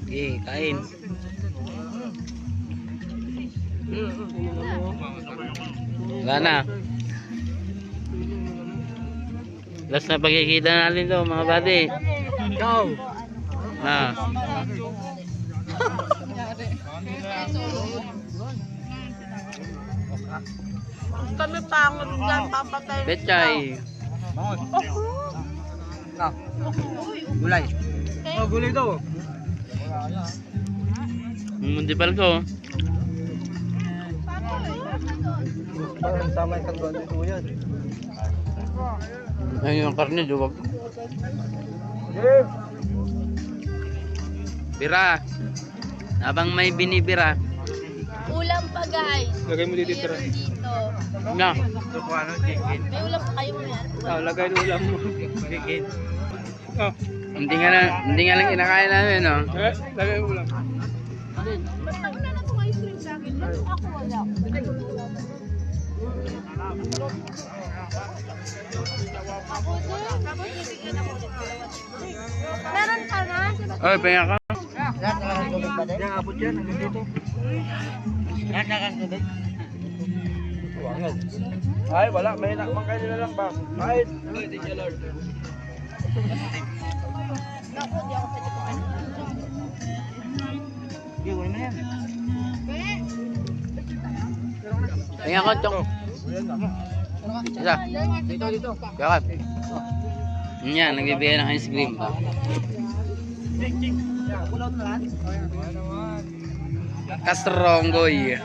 Okay, kain. Wala na. Last na pagkikita natin to mga buddy. Ikaw. Na. Kami pangot dyan, papatay. Betchay. Gulay. Oh, gulay daw. Muntipal ko. Parang sama yung kagawin dito yan. Ayun yung karne, duwag. Bira. Habang may binibira. Ulam pa guys. Lagay mo dito. Meron dito. Na. May ulam pa kayo yan. Lagay ng ulam mo. Oh. Hindi nga lang kinakain namin, no? Lagay ng ulam. Ba't nauna na itong ice cream sa akin? Ba't ako wala? Ako din. Tapos bibigyan ako ulit. Meron ka na? Oy, pahinga ka. Yan, abot yan. Hanggang dito. Yan, nakakagod. Ay, wala. May nakmangkay nila lang ba? Kahit. Ay, thank you, Lord. Ako, di ako pwede ko ano. Hindi, wala na yan. Pahinga ka, Chong. Isa. Dito. Yakap. Yan, nagbibigay ng ice cream pa. Kastronggoy.